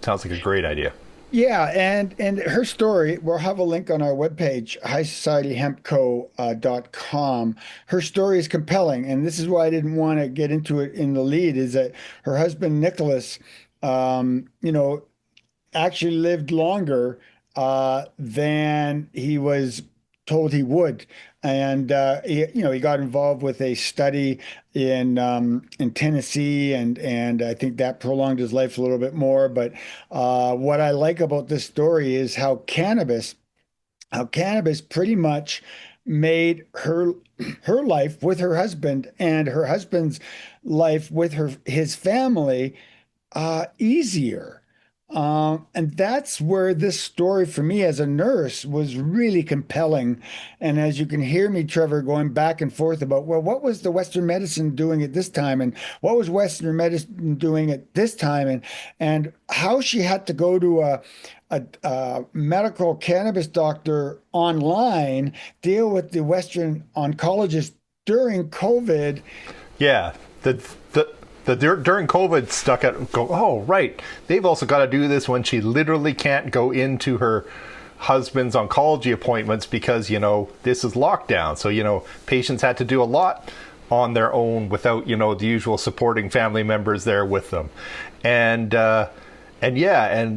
sounds like a great idea. Yeah, and her story, we'll have a link on our webpage, highsociety.hempco.com. Her story is compelling, and this is why I didn't want to get into it in the lead, is that her husband, Nicholas, actually lived longer than he was told he would. And he got involved with a study in Tennessee, and I think that prolonged his life a little bit more. But what I like about this story is how cannabis pretty much made her life with her husband and her husband's life with his family easier. And that's where this story for me as a nurse was really compelling. And as you can hear me, Trevor, going back and forth about, well, what was the Western medicine doing at this time? And what was Western medicine doing at this time? And how she had to go to a medical cannabis doctor online, deal with the Western oncologist during COVID. Yeah. During COVID stuck at go, oh, right. They've also got to do this when she literally can't go into her husband's oncology appointments because, this is lockdown. So, patients had to do a lot on their own without, the usual supporting family members there with them. And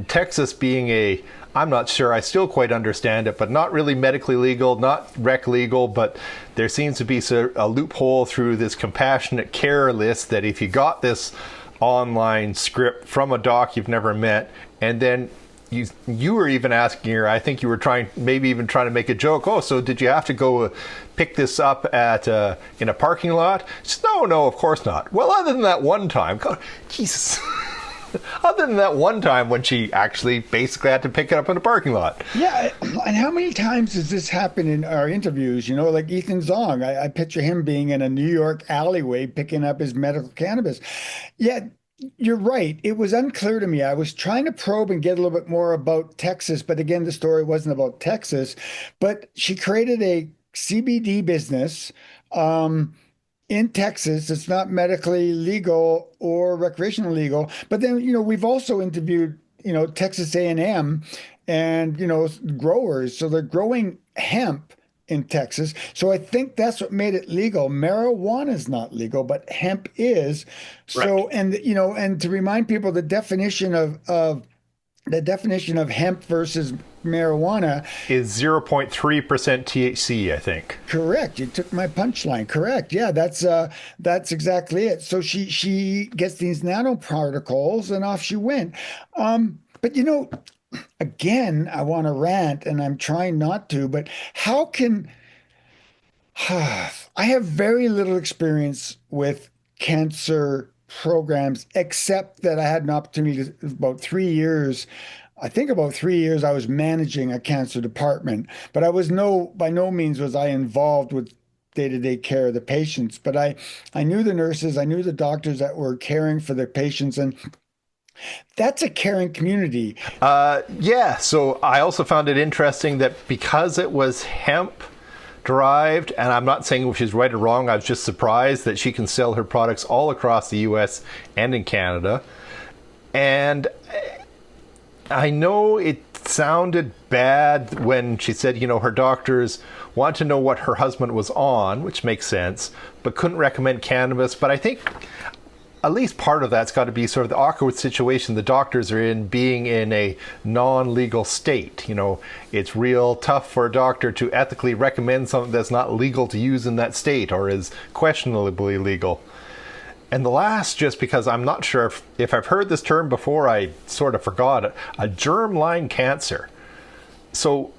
Texas being I'm not sure, I still quite understand it, but not really medically legal, not rec legal, but there seems to be a loophole through this compassionate care list that if you got this online script from a doc you've never met, and then you were even asking her, I think you were maybe even trying to make a joke, oh, so did you have to go pick this up in a parking lot? She said, no, of course not. Well, other than that one time, God, Jesus. Other than that one time when she actually basically had to pick it up in a parking lot. Yeah, and how many times does this happen in our interviews? Like Ethan Zong, I picture him being in a New York alleyway picking up his medical cannabis. Yeah, you're right. It was unclear to me. I was trying to probe and get a little bit more about Texas, but again, the story wasn't about Texas. But she created a CBD business in Texas. It's not medically legal or recreational legal. But then, we've also interviewed, Texas A&M and, growers. So they're growing hemp in Texas. So I think that's what made it legal. Marijuana is not legal, but hemp is. So, right. And to remind people, the definition of hemp versus marijuana is 0.3% THC, I think. Correct. You took my punchline. Correct. Yeah, that's exactly it. So she gets these nanoparticles and off she went. But again, I want to rant and I'm trying not to, but how can I have very little experience with cancer programs, except that I had an opportunity to, about 3 years, I was managing a cancer department, but by no means was I involved with day-to-day care of the patients. But I knew the nurses, I knew the doctors that were caring for their patients, and that's a caring community. Yeah. So I also found it interesting that because it was hemp derived, and I'm not saying she's right or wrong, I was just surprised that she can sell her products all across the US and in Canada. And I know it sounded bad when she said, her doctors want to know what her husband was on, which makes sense, but couldn't recommend cannabis. But I think at least part of that's got to be sort of the awkward situation the doctors are in, being in a non-legal state. It's real tough for a doctor to ethically recommend something that's not legal to use in that state or is questionably legal. And the last, just because I'm not sure if I've heard this term before, I sort of forgot it, a germline cancer. So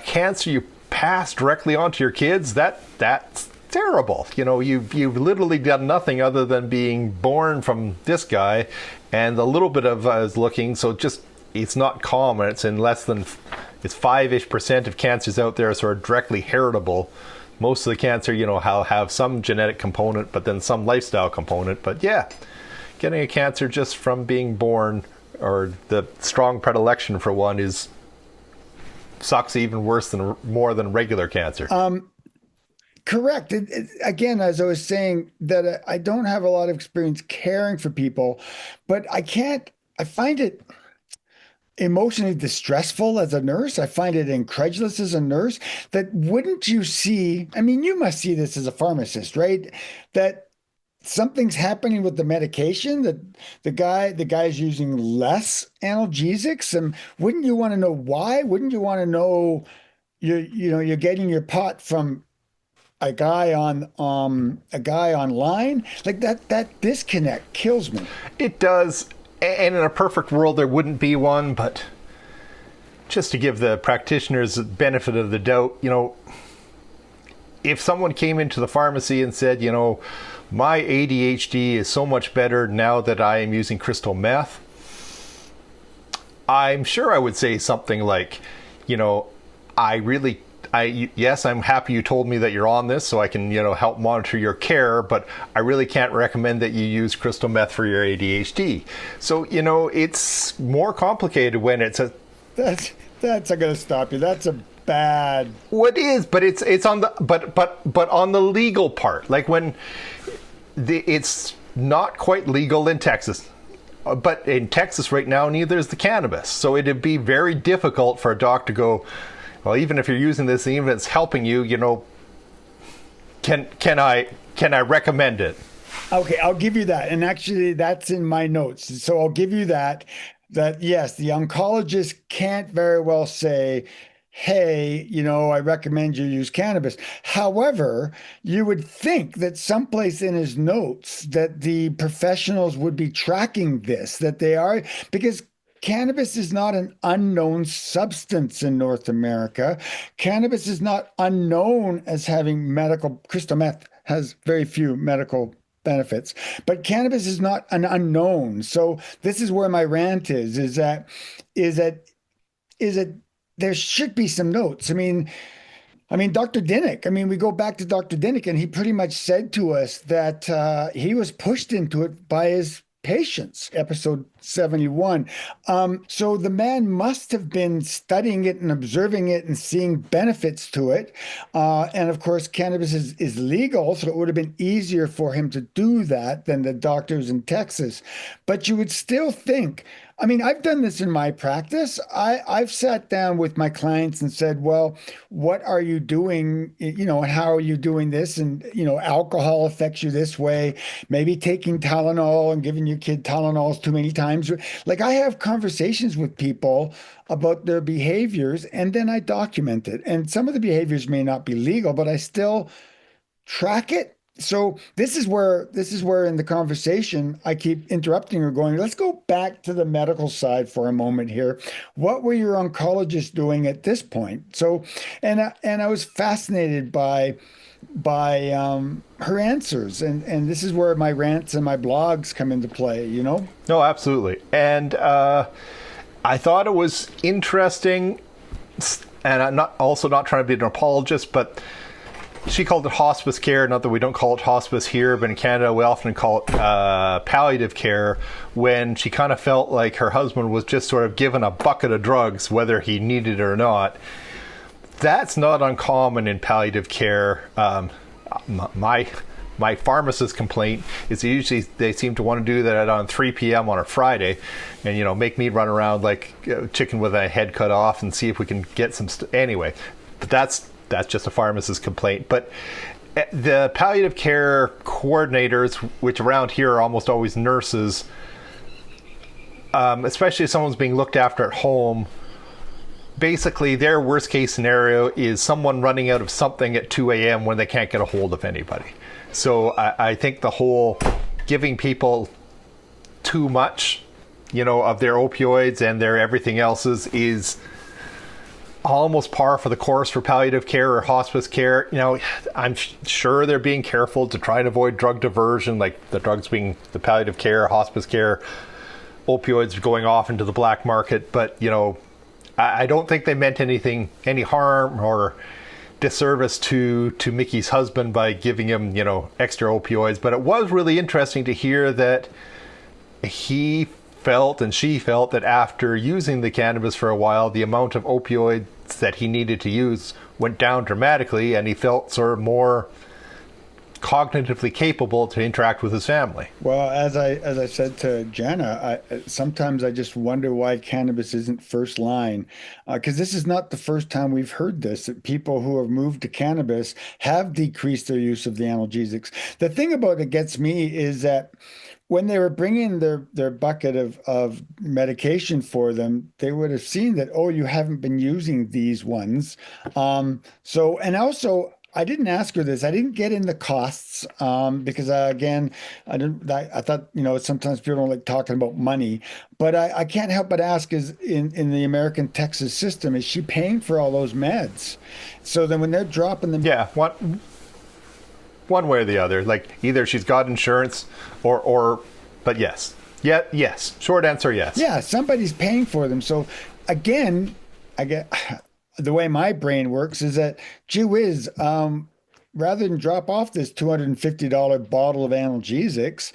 cancer you pass directly onto your kids, that's terrible. You've literally done nothing other than being born from this guy, and a little bit of is looking. So just it's not common. It's in it's 5-ish% of cancers out there are directly heritable. Most of the cancer, have some genetic component, but then some lifestyle component. But yeah, getting a cancer just from being born, or the strong predilection for one, sucks even worse more than regular cancer. Correct. Again, as I was saying, that I don't have a lot of experience caring for people, but I find it emotionally distressful as a nurse. I find it incredulous as a nurse that wouldn't you see, I mean, you must see this as a pharmacist, right? That something's happening with the medication, that the guy's using less analgesics, and wouldn't you want to know why? Wouldn't you want to know you're getting your pot from a guy online? Like that disconnect kills me. It does. And in a perfect world, there wouldn't be one, but just to give the practitioners the benefit of the doubt, if someone came into the pharmacy and said, my ADHD is so much better now that I am using crystal meth, I'm sure I would say something like, yes, I'm happy you told me that you're on this so I can, help monitor your care, but I really can't recommend that you use crystal meth for your ADHD. So, it's more complicated when it's That's I'm going to stop you. That's a bad. Well, it is, but it's on the but on the legal part, like when it's not quite legal in Texas. But in Texas right now, neither is the cannabis. So it'd be very difficult for a doc to go, well, even if you're using this, even if it's helping you, can I recommend it? Okay, I'll give you that. And actually, that's in my notes. So I'll give you that yes, the oncologist can't very well say, hey, I recommend you use cannabis. However, you would think that someplace in his notes that the professionals would be tracking this, that they are, because cannabis is not an unknown substance in North America. Cannabis is not unknown as having crystal meth has very few medical benefits, but cannabis is not an unknown. So this is where my rant is that there should be some notes. I mean, Dr. Dinnick, we go back to Dr. Dinnick, and he pretty much said to us that he was pushed into it by his patients, episode 71. So the man must have been studying it and observing it and seeing benefits to it. And of course, cannabis is legal, so it would have been easier for him to do that than the doctors in Texas. But you would still think, I've done this in my practice. I've sat down with my clients and said, well, what are you doing? And how are you doing this? And, alcohol affects you this way. Maybe taking Tylenol and giving your kid Tylenols too many times. Like, I have conversations with people about their behaviors, and then I document it. And some of the behaviors may not be legal, but I still track it. So this is where in the conversation I keep interrupting or going, let's go back to the medical side for a moment here. What were your oncologists doing at this point? So, and I was fascinated by her answers, and this is where my rants and my blogs come into play. No, absolutely. And I thought it was interesting, and I'm not trying to be an apologist, but she called it hospice care. Not that we don't call it hospice here, but in Canada we often call it palliative care, when she kind of felt like her husband was just sort of given a bucket of drugs, whether he needed it or not. That's not uncommon in palliative care. My pharmacist complaint is usually they seem to want to do that on 3 p.m. on a Friday, and make me run around like chicken with a head cut off and see if we can get some anyway. But that's just a pharmacist's complaint. But the palliative care coordinators, which around here are almost always nurses, especially if someone's being looked after at home, basically their worst case scenario is someone running out of something at 2 a.m. when they can't get a hold of anybody. So I think the whole giving people too much, of their opioids and their everything else's is almost par for the course for palliative care or hospice care. I'm sure they're being careful to try and avoid drug diversion, like the drugs being the palliative care, hospice care, opioids going off into the black market. But, I don't think they meant any harm or disservice to Mickey's husband by giving him, extra opioids. But it was really interesting to hear that he felt and she felt that after using the cannabis for a while, the amount of opioids that he needed to use went down dramatically, and he felt sort of more cognitively capable to interact with his family. Well, as I said to Jana, sometimes I just wonder why cannabis isn't first line, because this is not the first time we've heard this, that people who have moved to cannabis have decreased their use of the analgesics. The thing about it gets me is that when they were bringing their bucket of medication for them, they would have seen that, oh, you haven't been using these ones. And also, I didn't ask her this. I didn't get in the costs because, again, I thought, sometimes people don't like talking about money. But I can't help but ask, is in the American Texas system, is she paying for all those meds? So then when they're dropping them... Yeah, one way or the other. Like, either she's got insurance but yes. Yeah, yes. Short answer, yes. Yeah, somebody's paying for them. So again, I get the way my brain works is that, gee whiz, rather than drop off this $250 bottle of analgesics,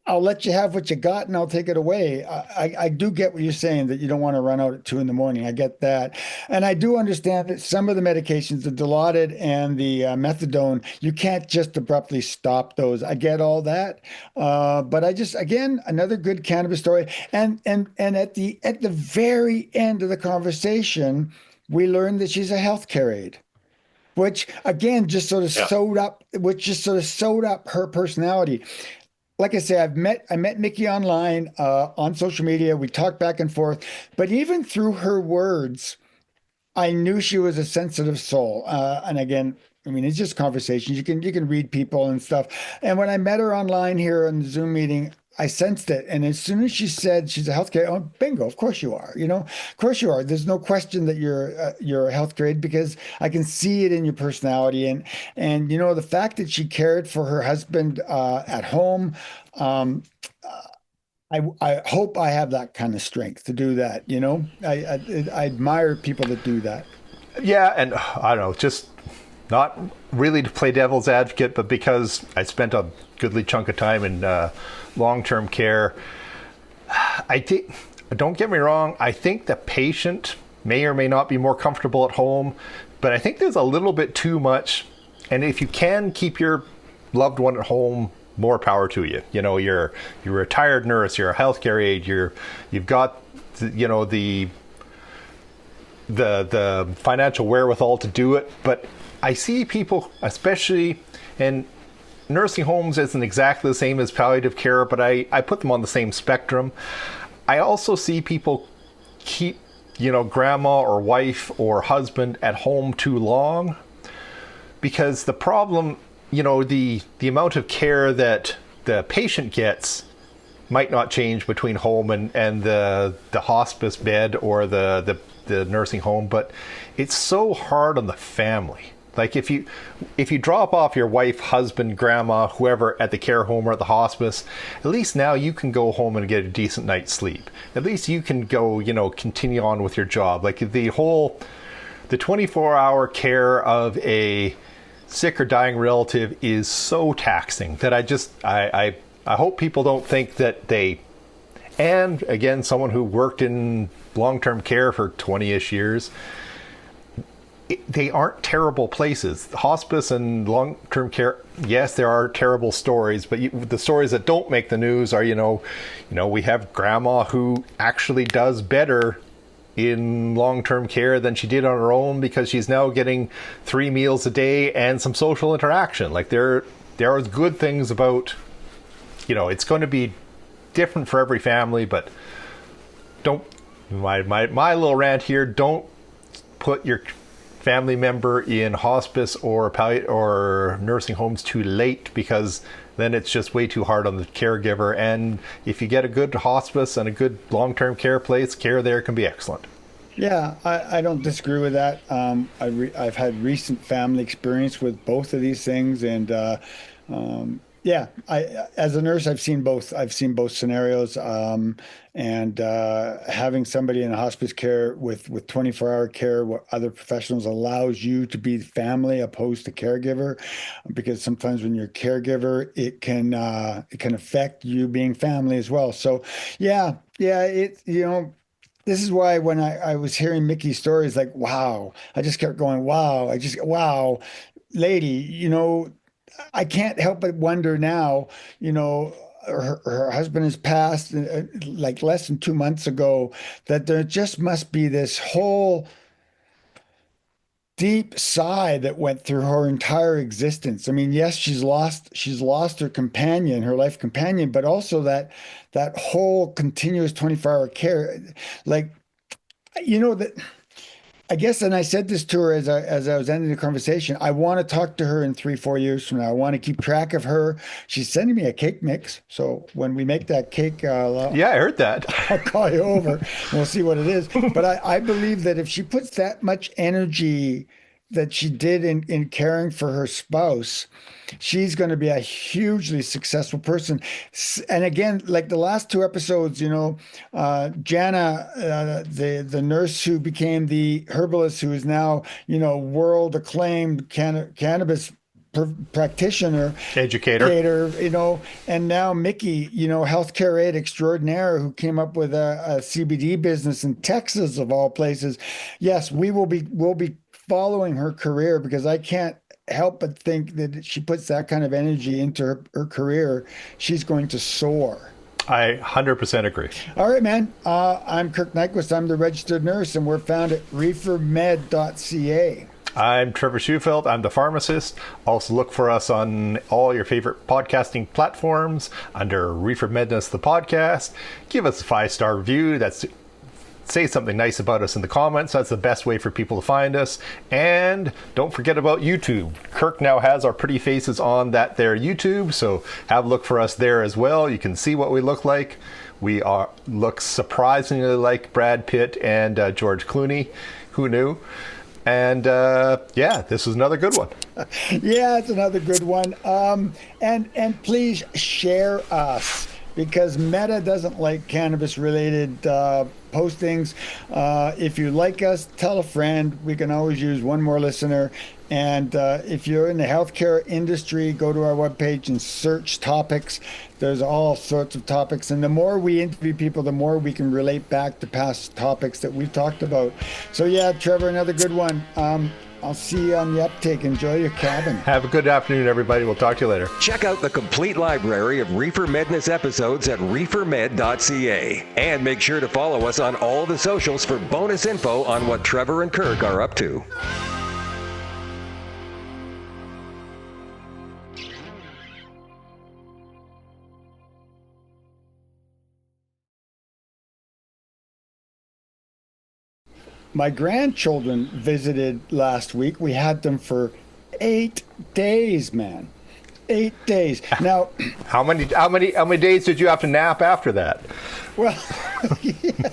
I'll let you have what you got and I'll take it away. I do get what you're saying, that you don't want to run out at 2 a.m. I get that. And I do understand that some of the medications, the Dilaudid and the methadone, you can't just abruptly stop those. I get all that. But again, another good cannabis story. And at the very end of the conversation, we learned that she's a healthcare aide, which again, just sort of sewed up her personality. Like I say, I met Mickey online on social media. We talked back and forth, but even through her words, I knew she was a sensitive soul. And again, I mean, it's just conversations. You can read people and stuff. And when I met her online here on the Zoom meeting, I sensed it. And as soon as she said she's a healthcare, oh, bingo, of course you are. Of course you are. There's no question that you're a healthcare aide, because I can see it in your personality. And the fact that she cared for her husband at home, I hope I have that kind of strength to do that. I admire people that do that. Yeah, and I don't know, just not really to play devil's advocate, but because I spent a goodly chunk of time in long-term care, I think, don't get me wrong, I think the patient may or may not be more comfortable at home, but I think there's a little bit too much. And if you can keep your loved one at home, more power to you. You're a retired nurse, you're a healthcare aide, you've got the financial wherewithal to do it. But I see people, especially in nursing homes, isn't exactly the same as palliative care, but I put them on the same spectrum. I also see people keep, grandma or wife or husband at home too long, because the problem, the amount of care that the patient gets might not change between home and the hospice bed or the nursing home, but it's so hard on the family. Like if you drop off your wife, husband, grandma, whoever at the care home or at the hospice, at least now you can go home and get a decent night's sleep. At least you can go, continue on with your job. Like the 24-hour care of a sick or dying relative is so taxing that I hope people don't think that and again, someone who worked in long-term care for 20-ish years, they aren't terrible places. Hospice and long-term care, yes, there are terrible stories, but the stories that don't make the news are, we have grandma who actually does better in long-term care than she did on her own, because she's now getting 3 meals a day and some social interaction. Like there are good things about, it's going to be different for every family, but don't, my little rant here, don't put your family member in hospice or or nursing homes too late, because then it's just way too hard on the caregiver. And if you get a good hospice and a good long-term care place, care there can be excellent. Yeah, I don't disagree with that. I've had recent family experience with both of these things, and yeah, as a nurse, I've seen both. I've seen both scenarios, and having somebody in a hospice care with 24-hour care, what other professionals, allows you to be family opposed to caregiver, because sometimes when you're caregiver, it can affect you being family as well. So, yeah, this is why when I was hearing Mickey's stories, like, wow, I just kept going, wow, wow, lady, I can't help but wonder now, her husband has passed like less than 2 months ago, that there just must be this whole deep sigh that went through her entire existence. I mean, yes, she's lost her companion, her life companion, but also that whole continuous 24-hour care. Like, that, I guess, and I said this to her as I was ending the conversation, I want to talk to her in 3-4 years from now. I want to keep track of her. She's sending me a cake mix, so when we make that cake, yeah, I heard that. I'll call you over and we'll see what it is. But I believe that if she puts that much energy that she did in caring for her spouse, she's going to be a hugely successful person. And again, like the last 2 episodes, Jana, the nurse who became the herbalist, who is now, world acclaimed cannabis practitioner, educator, and now Mickey, healthcare aide extraordinaire, who came up with a CBD business in Texas, of all places. Yes, we'll be following her career, because I can't help but think that if she puts that kind of energy into her career, she's going to soar. I 100% agree. All right, man. I'm Kirk Nyquist. I'm the registered nurse, and we're found at reefermed.ca. I'm Trevor Schufeld. I'm the pharmacist. Also look for us on all your favorite podcasting platforms under Reefer Medness, the podcast. Give us a 5-star review. Say something nice about us in the comments. That's the best way for people to find us. And don't forget about YouTube. Kirk now has our pretty faces on that there YouTube, so have a look for us there as well. You can see what we look like. We look surprisingly like Brad Pitt and George Clooney. Who knew? And yeah, this was another good one. Yeah, it's another good one. And please share us, because Meta doesn't like cannabis-related postings. If you like us, tell a friend. We can always use one more listener. And if you're in the healthcare industry, go to our webpage and search topics. There's all sorts of topics. And the more we interview people, the more we can relate back to past topics that we've talked about. So yeah, Trevor, another good one. I'll see you on the uptake. Enjoy your cabin. Have a good afternoon, everybody. We'll talk to you later. Check out the complete library of Reefer Medness episodes at reefermed.ca. And make sure to follow us on all the socials for bonus info on what Trevor and Kirk are up to. My grandchildren visited last week. We had them for 8 days, man. 8 days. Now, how many days did you have to nap after that? Well, yeah.